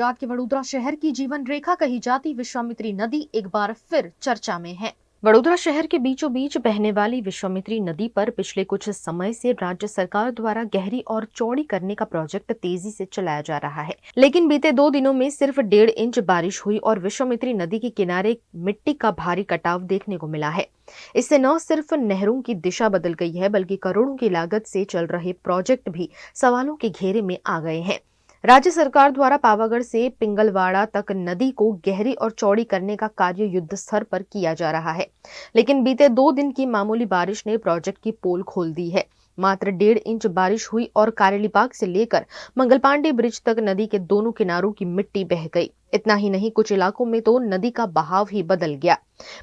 गुजरात के वडोदरा शहर की जीवन रेखा कही जाती विश्वामित्री नदी एक बार फिर चर्चा में है। वडोदरा शहर के बीचों बीच बहने वाली विश्वामित्री नदी पर पिछले कुछ समय से राज्य सरकार द्वारा गहरी और चौड़ी करने का प्रोजेक्ट तेजी से चलाया जा रहा है, लेकिन बीते 2 दिनों में सिर्फ 1.5 इंच बारिश हुई और विश्वामित्री नदी के किनारे मिट्टी का भारी कटाव देखने को मिला है। इससे न सिर्फ नहरों की दिशा बदल गई है, बल्कि करोड़ों की लागत से चल रहे प्रोजेक्ट भी सवालों के घेरे में आ गए हैं। राज्य सरकार द्वारा पावागढ़ से पिंगलवाड़ा तक नदी को गहरी और चौड़ी करने का कार्य युद्ध स्तर पर किया जा रहा है, लेकिन बीते 2 दिन की मामूली बारिश ने प्रोजेक्ट की पोल खोल दी है। मात्र 1.5 इंच बारिश हुई और कारेलीबाग से लेकर मंगल पांडे ब्रिज तक नदी के दोनों किनारों की मिट्टी बह गई। इतना ही नहीं, कुछ इलाकों में तो नदी का बहाव ही बदल गया।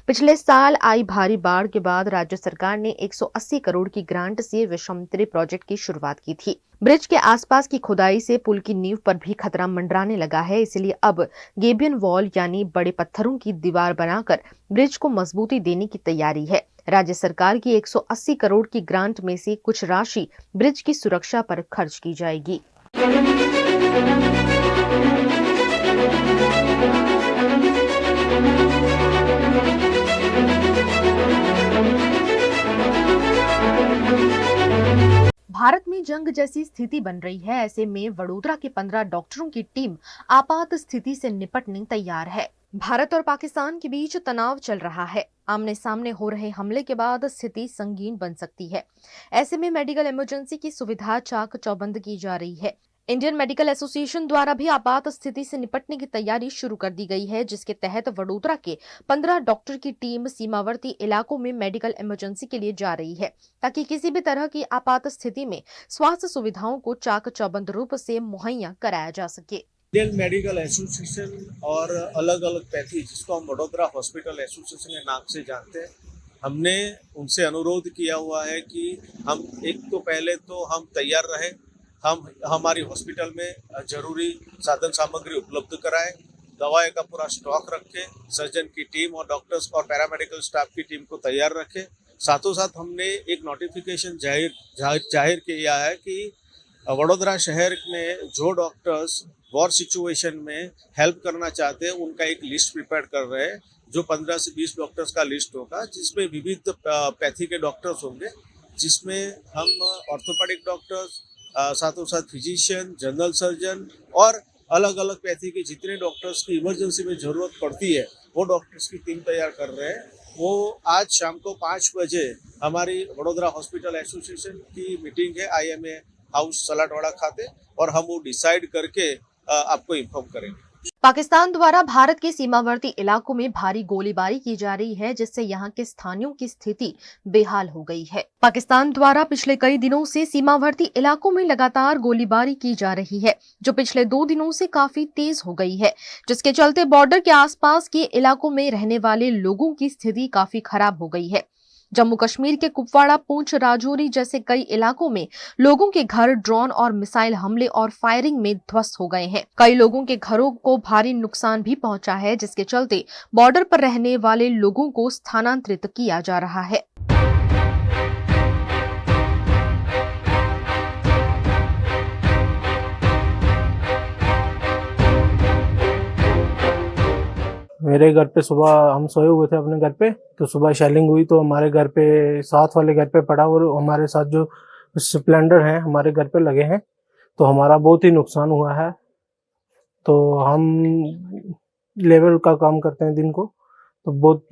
पिछले साल आई भारी बाढ़ के बाद राज्य सरकार ने 180 करोड़ की ग्रांट से विश्वामित्री प्रोजेक्ट की शुरुआत की थी। ब्रिज के आसपास की खुदाई से पुल की नींव पर भी खतरा मंडराने लगा है, इसलिए अब गेबियन वॉल यानी बड़े पत्थरों की दीवार बनाकर ब्रिज को मजबूती देने की तैयारी है। राज्य सरकार की 180 करोड़ की ग्रांट में से कुछ राशि ब्रिज की सुरक्षा पर खर्च की जाएगी। भारत में जंग जैसी स्थिति बन रही है, ऐसे में वडोदरा के 15 डॉक्टरों की टीम आपात स्थिति से निपटने तैयार है। भारत और पाकिस्तान के बीच तनाव चल रहा है। आमने सामने हो रहे हमले के बाद स्थिति संगीन बन सकती है। ऐसे में मेडिकल इमरजेंसी की सुविधा चाक चौबंद की जा रही है। इंडियन मेडिकल एसोसिएशन द्वारा भी आपात स्थिति से निपटने की तैयारी शुरू कर दी गई है, जिसके तहत वडोदरा के 15 डॉक्टर की टीम सीमावर्ती इलाकों में मेडिकल इमरजेंसी के लिए जा रही है, ताकि किसी भी तरह की आपात स्थिति में स्वास्थ्य सुविधाओं को चाक चौबंद रूप से मुहैया कराया जा सके। इंडियन मेडिकल एसोसिएशन और अलग अलग पैथी, जिसको हम वडोदरा हॉस्पिटल एसोसिएशन के नाम से जानते हैं, हमने उनसे अनुरोध किया हुआ है कि हम एक तो पहले तो हम तैयार रहें, हम हमारी हॉस्पिटल में जरूरी साधन सामग्री उपलब्ध कराएं, दवाई का पूरा स्टॉक रखें, सर्जन की टीम और डॉक्टर्स और पैरामेडिकल स्टाफ की टीम को तैयार रखें। साथों साथ हमने एक नोटिफिकेशन जाहिर किया है कि वडोदरा शहर में जो डॉक्टर्स वॉर सिचुएशन में हेल्प करना चाहते हैं, उनका एक लिस्ट प्रिपेयर कर रहे हैं, जो 15 से 20 डॉक्टर्स का लिस्ट होगा, जिसमें विविध पैथी के डॉक्टर्स होंगे, जिसमें हम ऑर्थोपेडिक डॉक्टर्स, साथों साथ फिजिशियन, जनरल सर्जन और अलग अलग पैथी के जितने डॉक्टर्स की इमरजेंसी में ज़रूरत पड़ती है, वो डॉक्टर्स की टीम तैयार कर रहे हैं। वो आज शाम को 5 बजे हमारी वडोदरा हॉस्पिटल एसोसिएशन की मीटिंग है IMA हाउस सलाटवाड़ा खाते, और हम वो डिसाइड करके आपको इन्फॉर्म करेंगे। पाकिस्तान द्वारा भारत के सीमावर्ती इलाकों में भारी गोलीबारी की जा रही है, जिससे यहां के स्थानियों की स्थिति बेहाल हो गई है। पाकिस्तान द्वारा पिछले कई दिनों से सीमावर्ती इलाकों में लगातार गोलीबारी की जा रही है, जो पिछले 2 दिनों से काफी तेज हो गई है, जिसके चलते बॉर्डर के आसपास के इलाकों में रहने वाले लोगों की स्थिति काफी खराब हो गई है। जम्मू कश्मीर के कुपवाड़ा, पूंछ, राजौरी जैसे कई इलाकों में लोगों के घर ड्रोन और मिसाइल हमले और फायरिंग में ध्वस्त हो गए हैं। कई लोगों के घरों को भारी नुकसान भी पहुंचा है, जिसके चलते बॉर्डर पर रहने वाले लोगों को स्थानांतरित किया जा रहा है। मेरे घर पे सुबह हम सोए हुए थे अपने घर पे, तो सुबह शेलिंग हुई तो हमारे घर पे साथ वाले घर पे पड़ा, और हमारे साथ जो स्प्लेंडर हैं हमारे घर पे लगे हैं, तो हमारा बहुत ही नुकसान हुआ है। तो हम लेबर का काम करते हैं दिन को, तो बहुत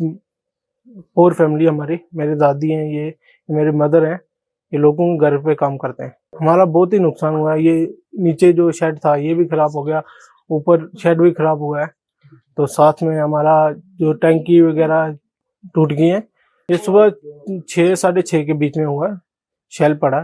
पूर फैमिली हमारी, मेरे दादी हैं, ये मेरे मदर हैं, ये लोगों के घर पे काम करते हैं। हमारा बहुत ही नुकसान हुआ है। ये नीचे जो शेड था ये भी खराब हो गया, ऊपर शेड भी खराब हुआ है, तो साथ में हमारा जो टंकी वगैरह टूट गई है। ये सुबह 6 साढ़े 6 के बीच में हुआ, शेल पड़ा,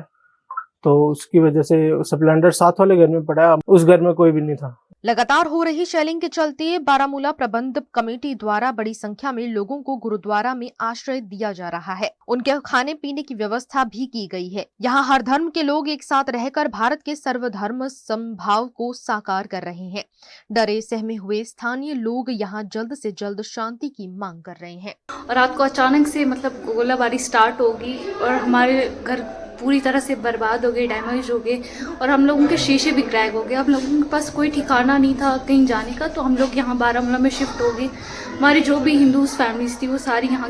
तो उसकी वजह से स्प्लेंडर साथ वाले घर में पड़ा, उस घर में कोई भी नहीं था। लगातार हो रही शेलिंग के चलते बारामूला प्रबंध कमेटी द्वारा बड़ी संख्या में लोगों को गुरुद्वारा में आश्रय दिया जा रहा है। उनके खाने पीने की व्यवस्था भी की गई है। यहाँ हर धर्म के लोग एक साथ रहकर भारत के सर्वधर्म समभाव को साकार कर रहे हैं। डरे सहमे हुए स्थानीय लोग यहाँ जल्द से जल्द शांति की मांग कर रहे हैं। और रात को अचानक से गोलाबारी स्टार्ट होगी और हमारे घर पूरी तरह से बर्बाद हो गए, डैमेज हो गए, और हम लोगों के शीशे भी क्रैक हो गए। हम लोगों के पास कोई ठिकाना नहीं था कहीं जाने का, तो हम लोग यहाँ बारामूला में शिफ्ट हो गए। हमारी जो भी हिंदूज़ फैमिलीज़ थी वो सारी यहाँ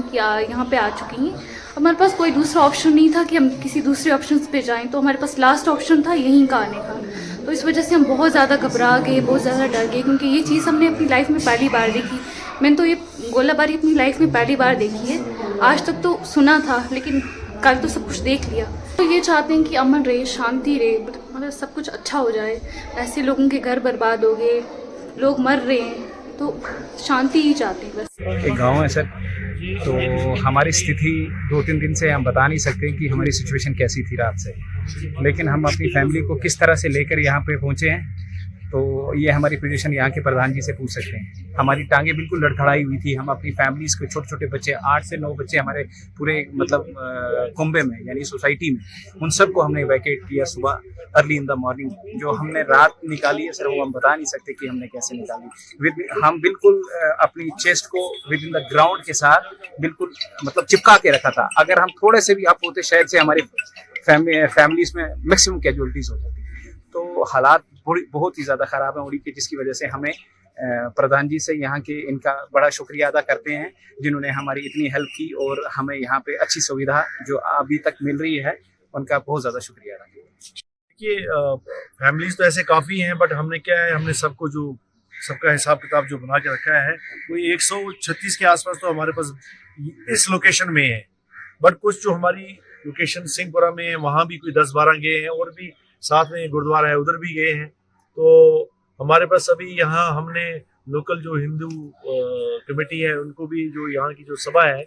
पे आ चुकी हैं। हमारे पास कोई दूसरा ऑप्शन नहीं था कि हम किसी दूसरे ऑप्शन पे जाएं, तो हमारे पास लास्ट ऑप्शन था यहीं का आने का। तो इस वजह से हम बहुत ज़्यादा घबरा गए, बहुत ज़्यादा डर गए, क्योंकि ये चीज़ हमने अपनी लाइफ में पहली बार देखी। मैंने तो ये गोलाबारी अपनी लाइफ में पहली बार देखी है। आज तक तो सुना था, लेकिन कल तो सब कुछ देख लिया। तो ये चाहते हैं कि अमन रहे, शांति रहे, मतलब सब कुछ अच्छा हो जाए। ऐसे लोगों के घर बर्बाद हो गए, लोग मर रहे हैं, तो शांति ही चाहते हैं बस। एक गांव है सर, तो हमारी स्थिति 2-3 दिन से हम बता नहीं सकते कि हमारी सिचुएशन कैसी थी रात से, लेकिन हम अपनी फैमिली को किस तरह से लेकर यहाँ पे पहुँचे हैं, तो ये हमारी पोजीशन यहाँ के प्रधान जी से पूछ सकते हैं। हमारी टांगे बिल्कुल लड़खड़ाई हुई थी। हम अपनी फैमिलीज़ के छोटे छोटे बच्चे, 8 से 9 बच्चे हमारे पूरे मतलब कुंबे में यानी सोसाइटी में, उन सबको हमने इवैक्यूएट किया सुबह अर्ली इन द मॉर्निंग। जो हमने रात निकाली है सर, वो हम बता नहीं सकते कि हमने कैसे निकाली। हम बिल्कुल अपनी चेस्ट को विद इन द ग्राउंड के साथ बिल्कुल मतलब चिपका के रखा था। अगर हम थोड़े से भी अप होते शायद से हमारी फैमिलीज में मैक्सिमम कैजुअलिटीज हो जाती। तो हालात बहुत ही ज़्यादा ख़राब है उड़ी के, जिसकी वजह से हमें प्रधान जी से यहाँ के इनका बड़ा शुक्रिया अदा करते हैं, जिन्होंने हमारी इतनी हेल्प की और हमें यहाँ पे अच्छी सुविधा जो अभी तक मिल रही है, उनका बहुत ज़्यादा शुक्रिया अदा किया। देखिए फैमिलीज तो ऐसे काफ़ी हैं, बट हमने क्या है, हमने सबको जो सबका हिसाब किताब जो बना के रखा है, कोई 136 के आसपास तो हमारे पास इस लोकेशन में है। बट कुछ जो हमारी लोकेशन सिंहपुरा में है, वहाँ भी कोई 10-12 गए हैं, और भी साथ में गुरुद्वारा है उधर भी गए हैं। तो हमारे पास अभी यहाँ हमने लोकल जो हिंदू कमेटी है, उनको भी, जो यहाँ की जो सभा है,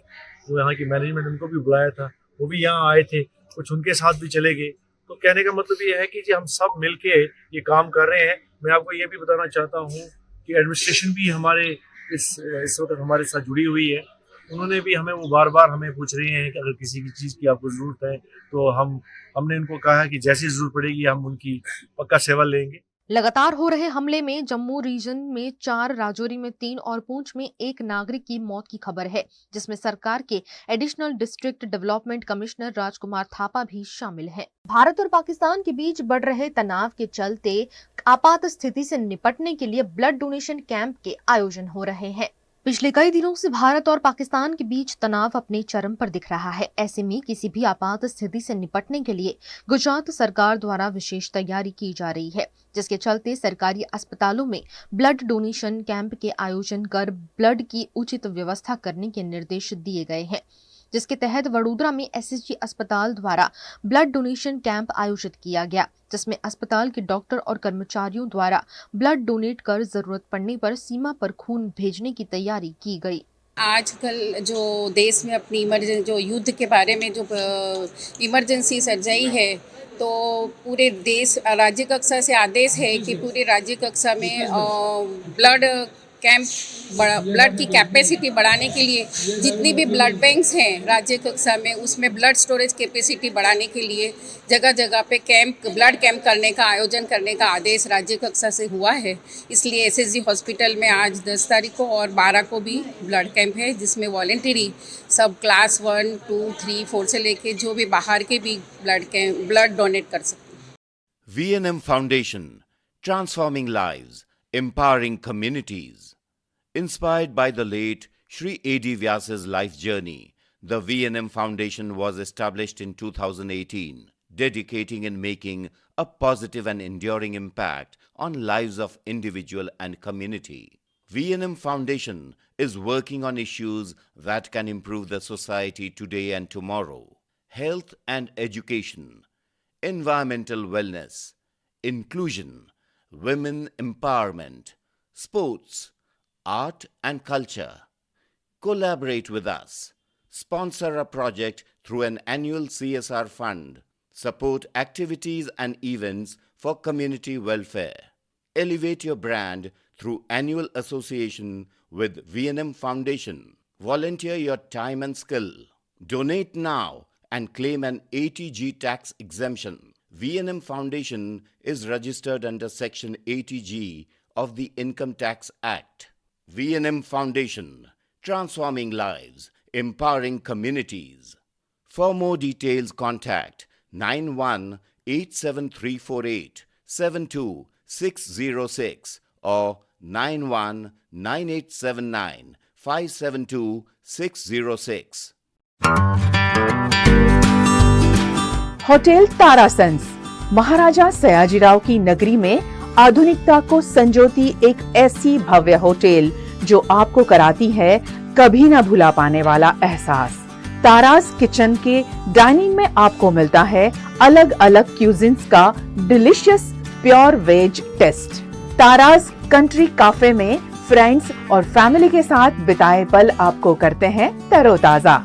जो यहाँ की मैनेजमेंट, उनको भी बुलाया था, वो भी यहाँ आए थे, कुछ उनके साथ भी चले गए। तो कहने का मतलब ये है कि जी हम सब मिलके ये काम कर रहे हैं। मैं आपको ये भी बताना चाहता हूँ कि एडमिनिस्ट्रेशन भी हमारे इस वक्त हमारे साथ जुड़ी हुई है। उन्होंने भी हमें, वो बार बार हमें पूछ रहे हैं कि अगर किसी की चीज़ की आपको ज़रूरत है तो हमने उनको कहा कि जैसी ज़रूरत पड़ेगी हम उनकी पक्का सेवा लेंगे। लगातार हो रहे हमले में जम्मू रीजन में 4, राजौरी में 3 और पुंछ में 1 नागरिक की मौत की खबर है, जिसमें सरकार के एडिशनल डिस्ट्रिक्ट डेवलपमेंट कमिश्नर राजकुमार थापा भी शामिल हैं। भारत और पाकिस्तान के बीच बढ़ रहे तनाव के चलते आपात स्थिति से निपटने के लिए ब्लड डोनेशन कैंप के आयोजन हो रहे हैं। पिछले कई दिनों से भारत और पाकिस्तान के बीच तनाव अपने चरम पर दिख रहा है। ऐसे में किसी भी आपात स्थिति से निपटने के लिए गुजरात सरकार द्वारा विशेष तैयारी की जा रही है, जिसके चलते सरकारी अस्पतालों में ब्लड डोनेशन कैंप के आयोजन कर ब्लड की उचित व्यवस्था करने के निर्देश दिए गए हैं, जिसके तहत वडोदरा में एसएसजी अस्पताल द्वारा ब्लड डोनेशन कैंप आयोजित किया गया, जिसमें अस्पताल के डॉक्टर और कर्मचारियों द्वारा ब्लड डोनेट कर जरूरत पड़ने पर सीमा पर खून भेजने की तैयारी की गई। आजकल जो देश में अपनी इमरजेंसी, जो युद्ध के बारे में जो इमरजेंसी सर्जाई है, तो पूरे देश राज्य कक्षा से आदेश है कि पूरे राज्य कक्षा में ब्लड कैंप ब्लड की कैपेसिटी बढ़ाने के लिए जितनी भी ब्लड बैंक्स हैं राज्य कक्षा में, उसमें ब्लड स्टोरेज कैपेसिटी बढ़ाने के लिए जगह जगह पे ब्लड कैंप करने का आयोजन करने का आदेश राज्य कक्षा से हुआ है। इसलिए एसएसजी हॉस्पिटल में आज 10 तारीख को और 12 को भी ब्लड कैंप है, जिसमें वॉलेंटरी सब क्लास 1, 2, 3, 4 से लेके जो भी बाहर के भी ब्लड डोनेट कर सकते हैं। VNM Foundation, transforming lives, empowering communities. Inspired by the late Shri A.D. Vyas's life journey, the VNM Foundation was established in 2018, dedicating and making a positive and enduring impact on lives of individual and community. VNM Foundation is working on issues that can improve the society today and tomorrow: health and education, environmental wellness, inclusion, women empowerment, sports, art and culture. Collaborate with us. Sponsor a project through an annual CSR fund. Support activities and events for community welfare. Elevate your brand through annual association with VNM Foundation. Volunteer your time and skill. Donate now and claim an 80G tax exemption. VNM Foundation is registered under Section 80G of the Income Tax Act. VNM Foundation, transforming lives, empowering communities. For more details, contact 918738 72606 or 919879 572606. Hotel तारासंस महाराजा सयाजीराव की नगरी में आधुनिकता को संजोती एक ऐसी भव्य hotel जो आपको कराती है कभी न भुला पाने वाला एहसास। तारास किचन के डाइनिंग में आपको मिलता है अलग अलग क्यूजिन्स का delicious pure veg taste. Taras country cafe में फ्रेंड्स और फैमिली के साथ बिताए पल आपको करते हैं तरोताजा।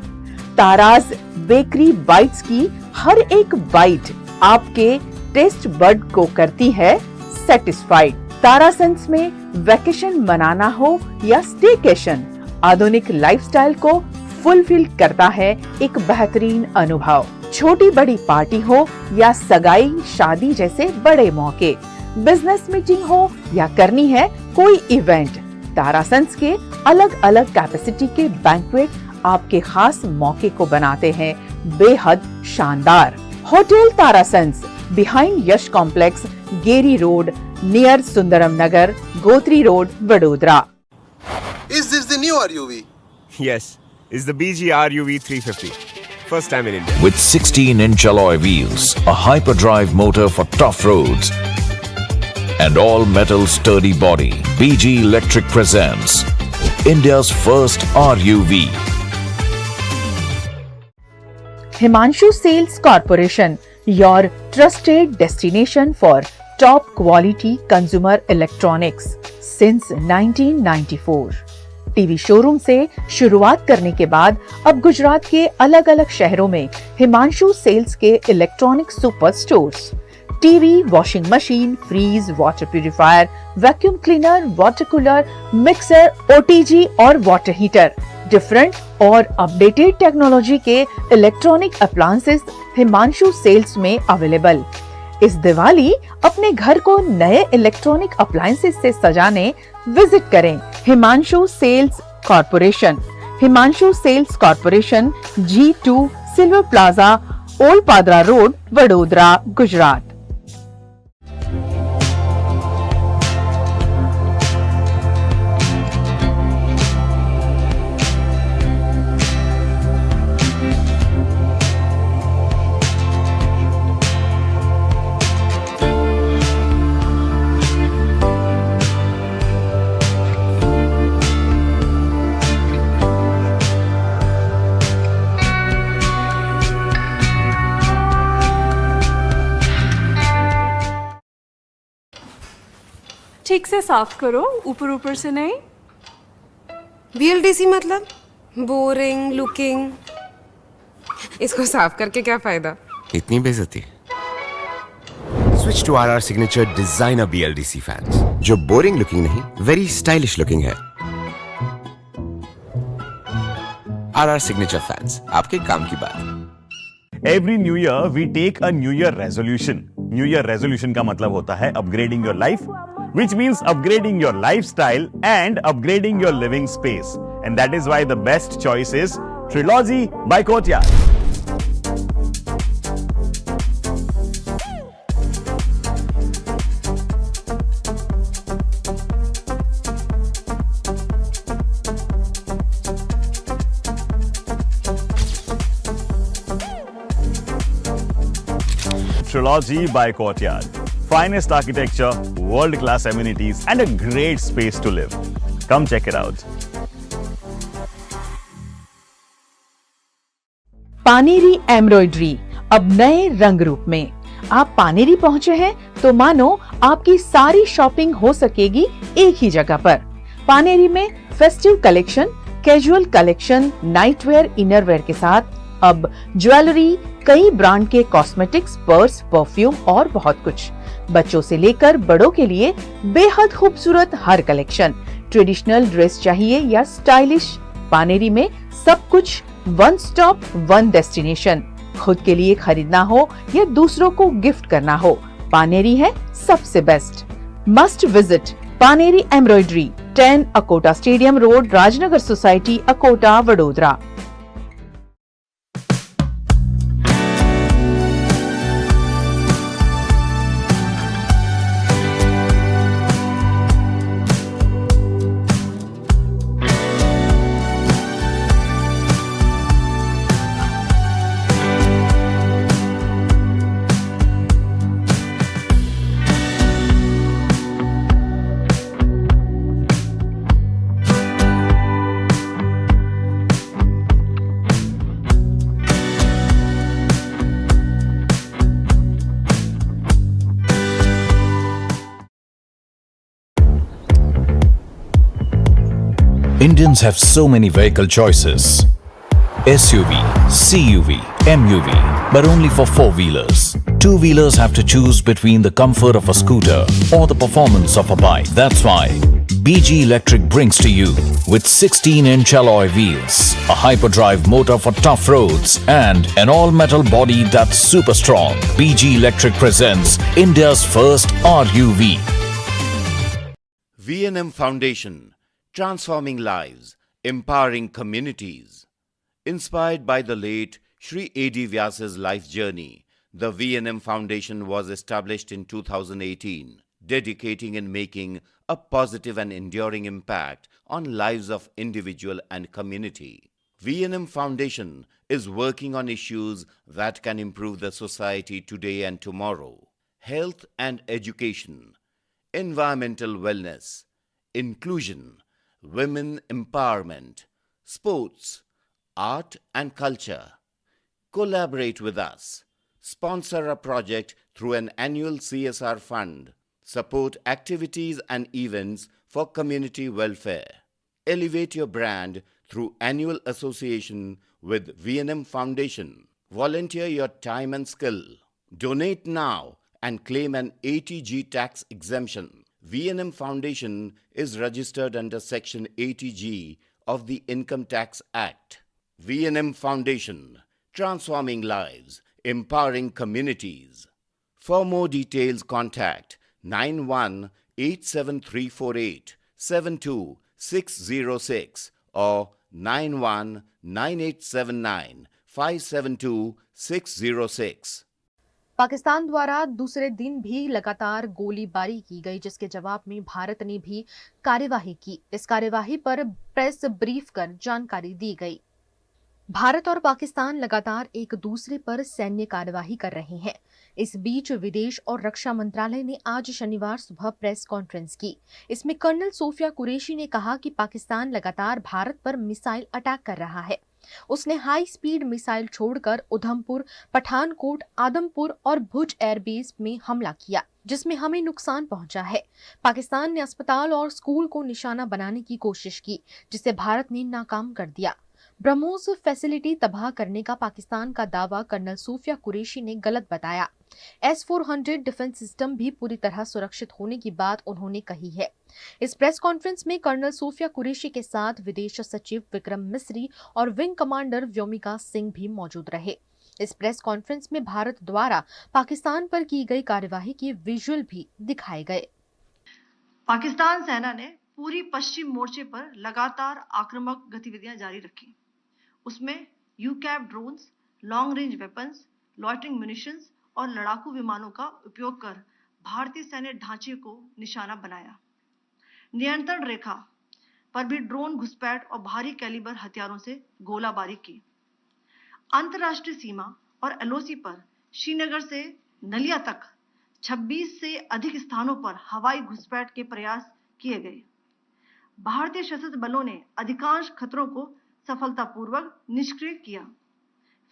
तारास बेकरी बाइट्स की हर एक बाइट आपके टेस्ट बड को करती है सेटिस्फाइड। तारासंस में वैकेशन मनाना हो या स्टेकेशन, आधुनिक लाइफस्टाइल को फुलफिल करता है एक बेहतरीन अनुभव। छोटी बड़ी पार्टी हो या सगाई शादी जैसे बड़े मौके, बिजनेस मीटिंग हो या करनी है कोई इवेंट, तारासंस के अलग अलग कैपेसिटी के बैंक्वेट आपके खास मौके को बनाते हैं बेहद शानदार। Hotel Tarasons behind Yash complex, Geri road, near Sundaram Nagar, Gotri road, Vadodara. Is this the new RUV? Yes, it's the BG RUV 350. First time in India. With 16-inch alloy wheels, a hyperdrive motor for tough roads, and all-metal sturdy body, BG Electric presents India's first RUV. Himanshu Sales Corporation, your trusted destination for top quality consumer electronics since 1994. TV showroom से शुरुआत करने के बाद अब गुजरात के अलग अलग शहरों में हिमांशु सेल्स के electronic super stores, TV, washing machine, fridge, water purifier, vacuum cleaner, water cooler, mixer, OTG और वाटर हीटर, डिफरेंट और अपडेटेड टेक्नोलॉजी के इलेक्ट्रॉनिक अप्लायंसेस हिमांशु सेल्स में अवेलेबल। इस दिवाली अपने घर को नए इलेक्ट्रॉनिक अप्लायंसेस से सजाने विजिट करें Himanshu sales corporation. Himanshu sales corporation, G2 silver plaza, old Padra road, Vadodara, Gujarat. ठीक से साफ करो, ऊपर ऊपर से नहीं। VLDC मतलब बोरिंग लुकिंग, इसको साफ करके क्या फायदा? इतनी बेइज्जती। Switch to RR Signature Designer BLDC fans, जो बोरिंग लुकिंग नहीं, वेरी स्टाइलिश लुकिंग है। RR Signature fans, आपके काम की बात। Every new year we take a new year resolution. New year resolution का मतलब होता है upgrading your life, which means upgrading your lifestyle and upgrading your living space. And that is why the best choice is Trilogy by Courtyard. Trilogy by Courtyard. Finest architecture, world-class amenities, and a great space to live. Come check it out. Paneri embroidery अब नए रंग रूप में। आप पानेरी पहुंचे हैं तो मानो आपकी सारी शॉपिंग हो सकेगी एक ही जगह पर। पानेरी में festive collection, casual collection, nightwear, innerwear के साथ अब ज्वेलरी, कई ब्रांड के कॉस्मेटिक्स, पर्स, परफ्यूम और बहुत कुछ। बच्चों से लेकर बड़ों के लिए बेहद खूबसूरत हर कलेक्शन। ट्रेडिशनल ड्रेस चाहिए या स्टाइलिश, पानेरी में सब कुछ वन स्टॉप वन डेस्टिनेशन। खुद के लिए खरीदना हो या दूसरों को गिफ्ट करना हो, पानेरी है सबसे best. Must visit Paneri embroidery, 10 Akota stadium road, Rajnagar society, Akota, Vadodara. Indians have so many vehicle choices. SUV, CUV, MUV, but only for four-wheelers. Two-wheelers have to choose between the comfort of a scooter or the performance of a bike. That's why BG Electric brings to you with 16-inch alloy wheels, a hyperdrive motor for tough roads, and an all-metal body that's super strong. BG Electric presents India's first RUV. V&M Foundation, transforming lives, empowering communities. Inspired by the late Sri A.D. Vyas's life journey, the V&M Foundation was established in 2018, dedicating and making a positive and enduring impact on lives of individual and community. V&M Foundation is working on issues that can improve the society today and tomorrow: health and education, environmental wellness, inclusion, women empowerment, sports, art and culture. Collaborate with us. Sponsor a project through an annual CSR fund. Support activities and events for community welfare. Elevate your brand through annual association with V&M Foundation. Volunteer your time and skill. Donate now and claim an 80G tax exemption. V&M Foundation is registered under Section 80G of the Income Tax Act. V&M Foundation, transforming lives, empowering communities. For more details, contact 918734872606 or 919879572606. Pakistan द्वारा दूसरे दिन भी लगातार गोलीबारी की गई, जिसके जवाब में भारत ने भी कार्यवाही की। इस कार्यवाही पर प्रेस ब्रीफ कर जानकारी दी गई। भारत और पाकिस्तान लगातार एक दूसरे पर सैन्य कार्यवाही कर रहे हैं। इस बीच विदेश और रक्षा मंत्रालय ने आज शनिवार सुबह प्रेस कॉन्फ्रेंस की। इसमें कर्नल सोफिया कुरैशी ने कहा कि पाकिस्तान लगातार भारत पर मिसाइल अटैक कर रहा है। उसने हाई स्पीड मिसाइल छोड़कर उधमपुर, पठानकोट, आदमपुर और भुज एयरबेस में हमला किया, जिसमें हमें नुकसान पहुंचा है। पाकिस्तान ने अस्पताल और स्कूल को निशाना बनाने की कोशिश की, जिसे भारत ने नाकाम कर दिया। ब्रह्मोस फैसिलिटी तबाह करने का पाकिस्तान का दावा कर्नल सोफिया कुरैशी ने गलत बताया। S-400 डिफेंस सिस्टम भी पूरी तरह सुरक्षित होने की बात उन्होंने कही है। इस प्रेस कॉन्फ्रेंस में कर्नल सोफिया कुरैशी के साथ विदेश सचिव विक्रम मिस्री और विंग कमांडर व्योमिका सिंह भी मौजूद रहे। इस प्रेस कॉन्फ्रेंस में भारत द्वारा पाकिस्तान पर की गई कार्यवाही के विजुअल भी दिखाए गए। पाकिस्तान सेना ने पूरी पश्चिम मोर्चे पर लगातार आक्रामक गतिविधियां जारी रखी। उसमें यूकैप drones, long range weapons, loitering munitions और लड़ाकू विमानों का उपयोग कर भारतीय सैन्य ढांचे को निशाना बनाया। नियंत्रण रेखा पर भी ड्रोन घुसपैठ और भारी कैलिबर हथियारों से गोलाबारी की। अंतर्राष्ट्रीय सीमा और एलओसी पर श्रीनगर से नलिया तक 26 से अधिक स्थानों पर हवाई घुसपैठ के प्रयास किए गए। भारतीय सशस्त्र बलों ने अधिकांश खतरों को सफलतापूर्वक निष्क्रिय किया।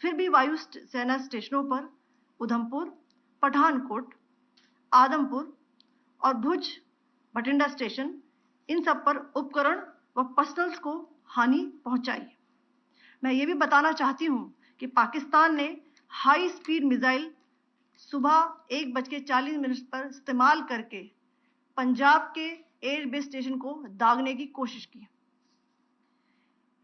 फिर भी वायु सेना स्टेशनों पर उधमपुर, पठानकोट, आदमपुर और भुज बठिंडा स्टेशन, इन सब पर उपकरण व पर्सनल्स को हानि पहुंचाई। मैं ये भी बताना चाहती हूं कि पाकिस्तान ने हाई स्पीड मिसाइल सुबह 1:40 पर इस्तेमाल करके पंजाब के एयरबेस स्टेशन को दागने की कोशिश की।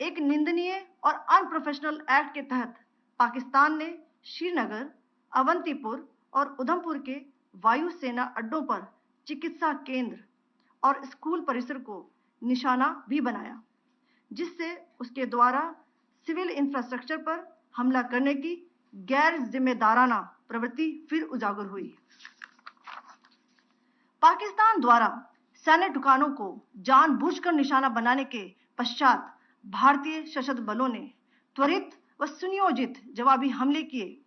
एक निंदनीय और अनप्रोफेशनल एक्ट के तहत पाकिस्तान ने श्रीनगर, अवंतीपुर और उधमपुर के वायु सेना अड्डों पर चिकित्सा केंद्र और स्कूल परिसर को निशाना भी बनाया, जिससे उसके द्वारा सिविल इंफ्रास्ट्रक्चर पर हमला करने की गैर जिम्मेदाराना प्रवृत्ति फिर उजागर हुई। पाकिस्तान द्वारा सैन्य ठिकानों को जानबूझकर निशाना बनाने के पश्चात भारतीय सशस्त्र बलों ने त्वरित व सुनियोजित जवाबी हमले किए।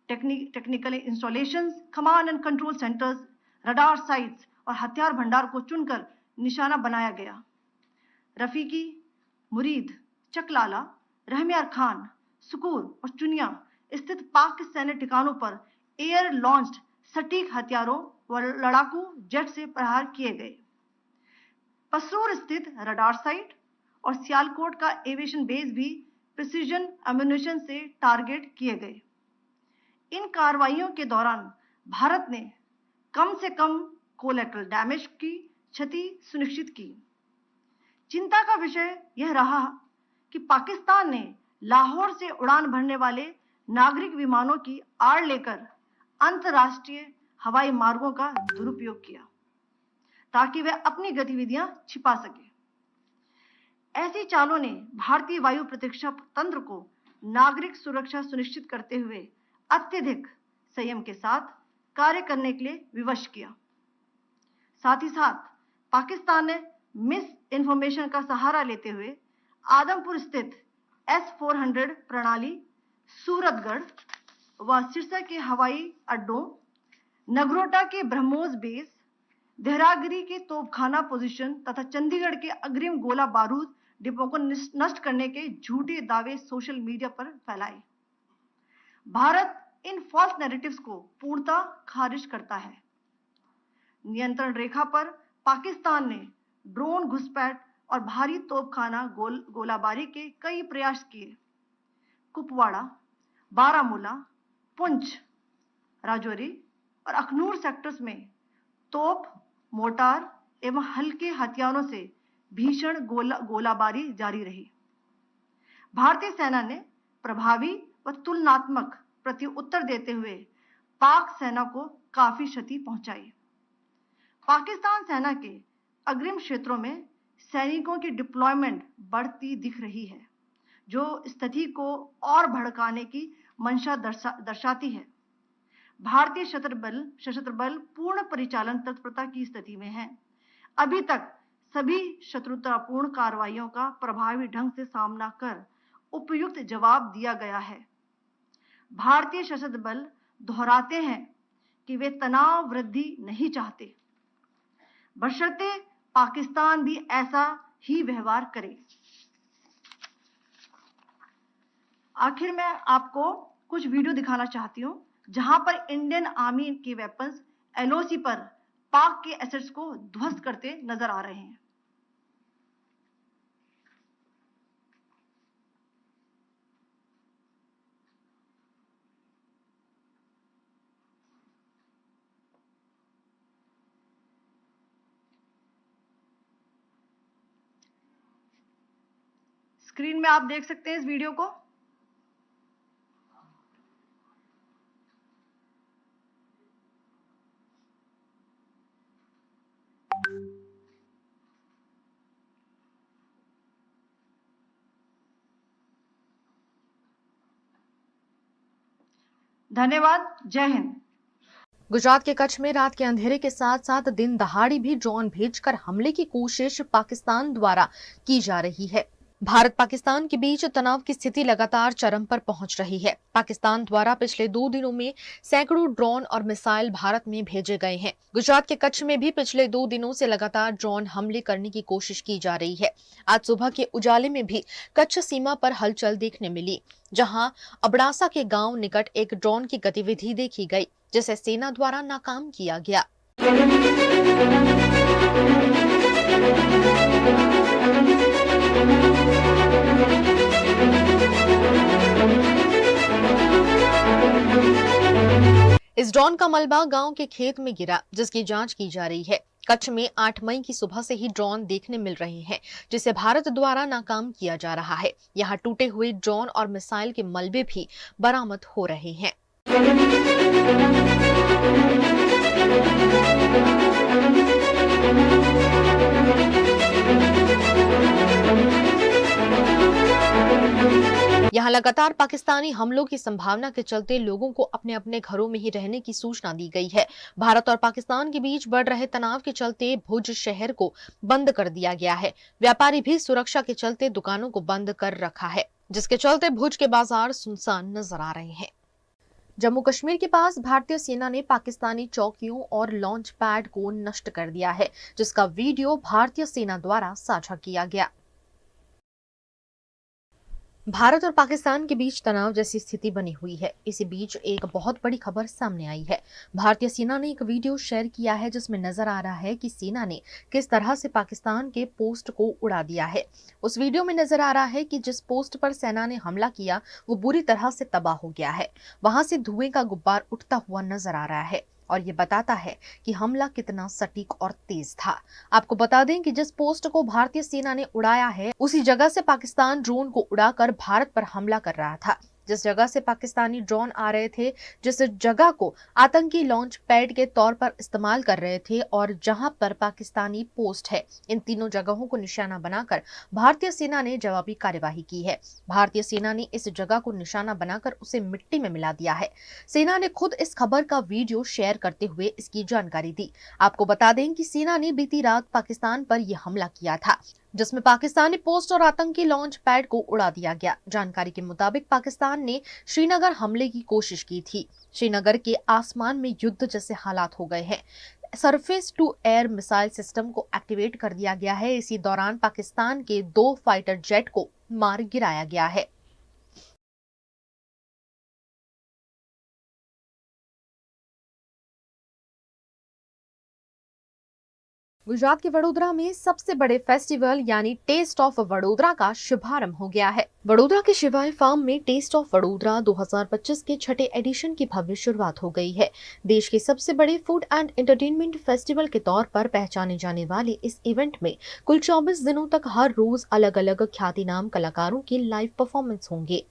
Technical installations, command and control centres, radar sites और हथियार भंडार को चुनकर निशाना बनाया गया। रफीकी, मुरीद, चकलाला, रहमियार खान, सुकूर और चुनिया स्थित पाक सैन्य ठिकानों पर एयर लॉन्च्ड सटीक हथियारों व लड़ाकू जेट से प्रहार किए गए। पसरूर स्थित रडार साइट और सियालकोट का एविएशन बेस भी प्रिसीजन एम्यूनिशन से टारगेट किए गए। इन कार्रवाइयों के दौरान भारत ने कम से कम कोलैटरल डैमेज की क्षति सुनिश्चित की। चिंता का विषय यह रहा कि पाकिस्तान ने लाहौर से उड़ान भरने वाले नागरिक विमानों की आड़ लेकर अंतर्राष्ट्रीय हवाई मार्गों का दुरुपयोग किया ताकि वह अपनी गतिविधियां छिपा सके। ऐसी चालों ने भारतीय वायु प्रतिरक्षा तंत्र को नागरिक सुरक्षा सुनिश्चित करते हुए अत्यधिक संयम के साथ कार्य करने के लिए विवश किया। साथ ही साथ पाकिस्तान ने मिस इन्फॉर्मेशन का सहारा लेते हुए आदमपुर स्थित S-400 प्रणाली, सूरतगढ़ व सिरसा के हवाई अड्डों, नगरोटा के ब्रह्मोस बेस, देहरागिरी के तोपखाना पोजीशन तथा चंडीगढ़ के अग्रिम गोला बारूद डिपो को नष्ट करने के झूठे दावे सोशल मीडिया पर फैलाए। भारत इन फॉल्स नैरेटिव्स को पूर्णतः खारिज करता है। नियंत्रण रेखा पर पाकिस्तान ने ड्रोन घुसपैठ और भारी तोपखाना गोलाबारी के कई प्रयास किए। कुपवाड़ा, बारामूला, पुंछ, राजौरी और अखनूर सेक्टर्स में तोप, मोर्टार एवं हल्के हथियारों से भीषण गोलाबारी जारी रही। भारतीय सेना ने प्रभावी व तुलनात्मक प्रत्युत्तर देते हुए पाक सेना को काफी क्षति पहुंचाई। पाकिस्तान सेना के अग्रिम क्षेत्रों में सैनिकों की डिप्लॉयमेंट बढ़ती दिख रही है, जो स्थिति को और भड़काने की मंशा दर्शाती है। भारतीय सशस्त्र बल पूर्ण परिचालन तत्परता की स्थिति में है। अभी तक सभी शत्रुतापूर्ण कार्रवाइयों का प्रभावी ढंग से सामना कर उपयुक्त जवाब दिया गया है। भारतीय सशस्त्र बल दोहराते हैं कि वे तनाव वृद्धि नहीं चाहते, बशर्ते पाकिस्तान भी ऐसा ही व्यवहार करे। आखिर में आपको कुछ वीडियो दिखाना चाहती हूं जहां पर इंडियन आर्मी के वेपन्स LOC पर पाक के एसेट्स को ध्वस्त करते नजर आ रहे हैं। स्क्रीन में आप देख सकते हैं इस वीडियो को। धन्यवाद। जय हिंद। गुजरात के कच्छ में रात के अंधेरे के साथ साथ दिन दहाड़ी भी ड्रोन भेजकर हमले की कोशिश पाकिस्तान द्वारा की जा रही है। भारत पाकिस्तान के बीच तनाव की स्थिति लगातार चरम पर पहुंच रही है। पाकिस्तान द्वारा पिछले 2 दिनों में सैकड़ों ड्रोन और मिसाइल भारत में भेजे गए हैं। गुजरात के कच्छ में भी पिछले 2 दिनों से लगातार ड्रोन हमले करने की कोशिश की जा रही है। आज सुबह के उजाले में भी कच्छ सीमा पर हलचल देखने मिली, जहां अबड़ासा के गांव निकट एक ड्रोन की गतिविधि देखी गई, जिसे सेना द्वारा नाकाम किया गया। इस ड्रोन का मलबा गांव के खेत में गिरा, जिसकी जांच की जा रही है। कच्छ में 8 मई की सुबह से ही ड्रोन देखने मिल रहे हैं, जिसे भारत द्वारा नाकाम किया जा रहा है। यहाँ टूटे हुए ड्रोन और मिसाइल के मलबे भी बरामद हो रहे हैं। यहाँ लगातार पाकिस्तानी हमलों की संभावना के चलते लोगों को अपने अपने घरों में ही रहने की सूचना दी गई है। भारत और पाकिस्तान के बीच बढ़ रहे तनाव के चलते भुज शहर को बंद कर दिया गया है। व्यापारी भी सुरक्षा के चलते दुकानों को बंद कर रखा है, जिसके चलते भुज के बाजार सुनसान नजर आ रहे हैं। जम्मू कश्मीर के पास भारतीय सेना ने पाकिस्तानी चौकियों और लॉन्च पैड को नष्ट कर दिया है, जिसका वीडियो भारतीय सेना द्वारा साझा किया गया। भारत और पाकिस्तान के बीच तनाव जैसी स्थिति बनी हुई है। इसी बीच एक बहुत बड़ी खबर सामने आई है। भारतीय सेना ने एक वीडियो शेयर किया है जिसमें नजर आ रहा है कि सेना ने किस तरह से पाकिस्तान के पोस्ट को उड़ा दिया है। उस वीडियो में नजर आ रहा है कि जिस पोस्ट पर सेना ने हमला किया वो बुरी तरह से तबाह हो गया है। वहां से धुएं का गुब्बार उठता हुआ नजर आ रहा है और ये बताता है कि हमला कितना सटीक और तेज था। आपको बता दें कि जिस पोस्ट को भारतीय सेना ने उड़ाया है उसी जगह से पाकिस्तान ड्रोन को उड़ाकर भारत पर हमला कर रहा था। जिस जगह से पाकिस्तानी ड्रोन आ रहे थे, जिस जगह को आतंकी लॉन्च पैड के तौर पर इस्तेमाल कर रहे थे और जहां पर पाकिस्तानी पोस्ट है, इन तीनों जगहों को निशाना बनाकर भारतीय सेना ने जवाबी कार्यवाही की है। भारतीय सेना ने इस जगह को निशाना बनाकर उसे मिट्टी में मिला दिया है। सेना ने खुद इस खबर का वीडियो शेयर करते हुए इसकी जानकारी दी। आपको बता दें कि सेना ने बीती रात पाकिस्तान पर यह हमला किया था जिसमें पाकिस्तानी पोस्ट और आतंकी लॉन्च पैड को उड़ा दिया गया। जानकारी के मुताबिक पाकिस्तान ने श्रीनगर हमले की कोशिश की थी। श्रीनगर के आसमान में युद्ध जैसे हालात हो गए हैं। Surface to air missile system को एक्टिवेट कर दिया गया है। इसी दौरान पाकिस्तान के 2 फाइटर जेट को मार गिराया गया है। गुजरात के वडोदरा में सबसे बड़े फेस्टिवल यानी टेस्ट ऑफ वडोदरा का शुभारंभ हो गया है। वडोदरा के शिवाय फार्म में टेस्ट ऑफ वडोदरा 2025 के 6ठे एडिशन की भव्य शुरुआत हो गई है। देश के सबसे बड़े फूड एंड एंटरटेनमेंट फेस्टिवल के तौर पर पहचाने जाने वाले इस इवेंट में कुल 24 दिनों तक हर रोज अलग अलग ख्यातिनाम कलाकारों की लाइव परफॉर्मेंस होंगे।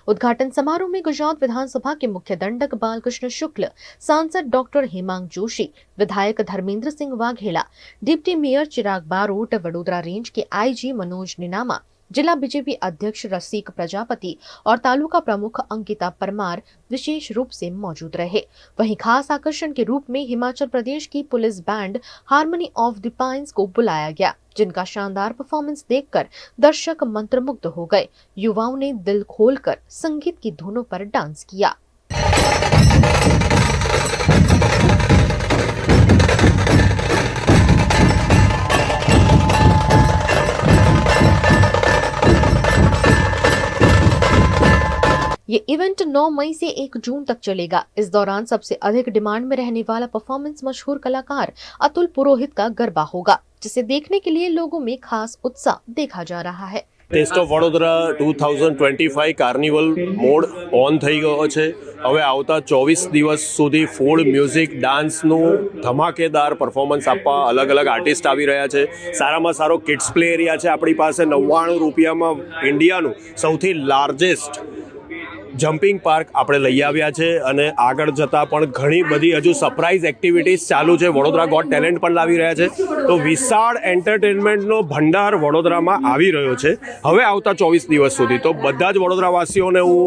उद्घाटन समारोह में गुजरात विधानसभा के मुख्य दंडक बालकृष्ण शुक्ल, सांसद डॉक्टर हेमांग जोशी, विधायक धर्मेंद्र सिंह वाघेला, डिप्टी मेयर चिराग बारोट, वडोदरा रेंज के आईजी मनोज निनामा, जिला बीजेपी अध्यक्ष रसिक प्रजापति और तालुका प्रमुख अंकिता परमार विशेष रूप से मौजूद रहे। वहीं खास आकर्षण के रूप में हिमाचल प्रदेश की police band harmony of the pines को बुलाया गया, जिनका शानदार परफॉर्मेंस देखकर दर्शक मंत्रमुग्ध हो गए। युवाओं ने दिल खोलकर संगीत की धुनों पर डांस किया। ये इवेंट 9 मई से 1 जून तक चलेगा। इस दौरान सबसे अधिक डिमांड में रहने वाला परफॉर्मेंस मशहूर कलाकार अतुल पुरोहित का गरबा होगा, जिसे देखने के लिए लोगों में खास उत्साह देखा जा रहा है। Taste of Vadodara 2025 carnival mode on થઈ ગયો છે। હવે આવતા 24 દિવસ સુધી ફૂડ મ્યુઝિક ડાન્સનું ધમાકેદાર પરફોર્મન્સ આપવા અલગ અલગ આર્ટિસ્ટ આવી રહ્યા છે। સારામાં સારો કિડ્સ પ્લે એરિયા છે આપણી પાસે। 99 રૂપિયામાં ઇન્ડિયાનું સૌથી લાર્જેસ્ટ જમ્પિંગ પાર્ક આપણે લઈ આવ્યા છે અને આગળ જતાં પણ ઘણી બધી હજુ સરપ્રાઇઝ એક્ટિવિટીઝ ચાલુ છે। વડોદરા ગોટ ટેલેન્ટ પણ લાવી રહ્યા છે। તો વિશાળ એન્ટરટેનમેન્ટનો ભંડાર વડોદરામાં આવી રહ્યો છે હવે આવતા 24 દિવસ સુધી। તો બધા જ વડોદરાવાસીઓને હું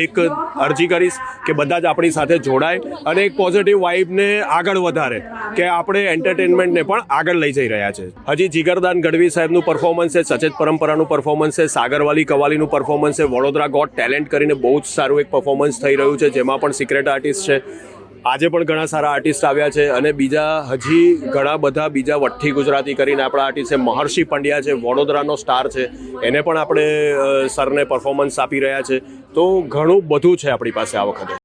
એક અરજી કરીશ કે બધા જ આપણી સાથે જોડાય અને એક પોઝિટિવ વાઇબને આગળ વધારે કે આપણે એન્ટરટેનમેન્ટને પણ આગળ લઈ જઈ રહ્યા છે। હજી જીગરદાન ગઢવી સાહેબનું પરફોર્મન્સ છે, સચેત પરંપરાનું પરફોર્મન્સ છે, સાગરવાલી કવાલીનું પરફોર્મન્સ છે। વડોદરા ગોટ ટેલેન્ટ કરીને બહુ જ સારું એક પરફોર્મન્સ થઈ રહ્યું છે, જેમાં પણ સિક્રેટ આર્ટિસ્ટ છે। આજે પણ ઘણા સારા આર્ટિસ્ટ આવ્યા છે અને બીજા હજી ઘણા બધા બીજા વઠ્ઠી ગુજરાતી કરીને આપણા આર્ટિસ્ટ છે। મહર્ષિ પંડ્યા છે, વડોદરાનો સ્ટાર છે, એને પણ આપણે સરને પરફોર્મન્સ આપી રહ્યા છે। તો ઘણું બધું છે આપણી પાસે આ વખતે।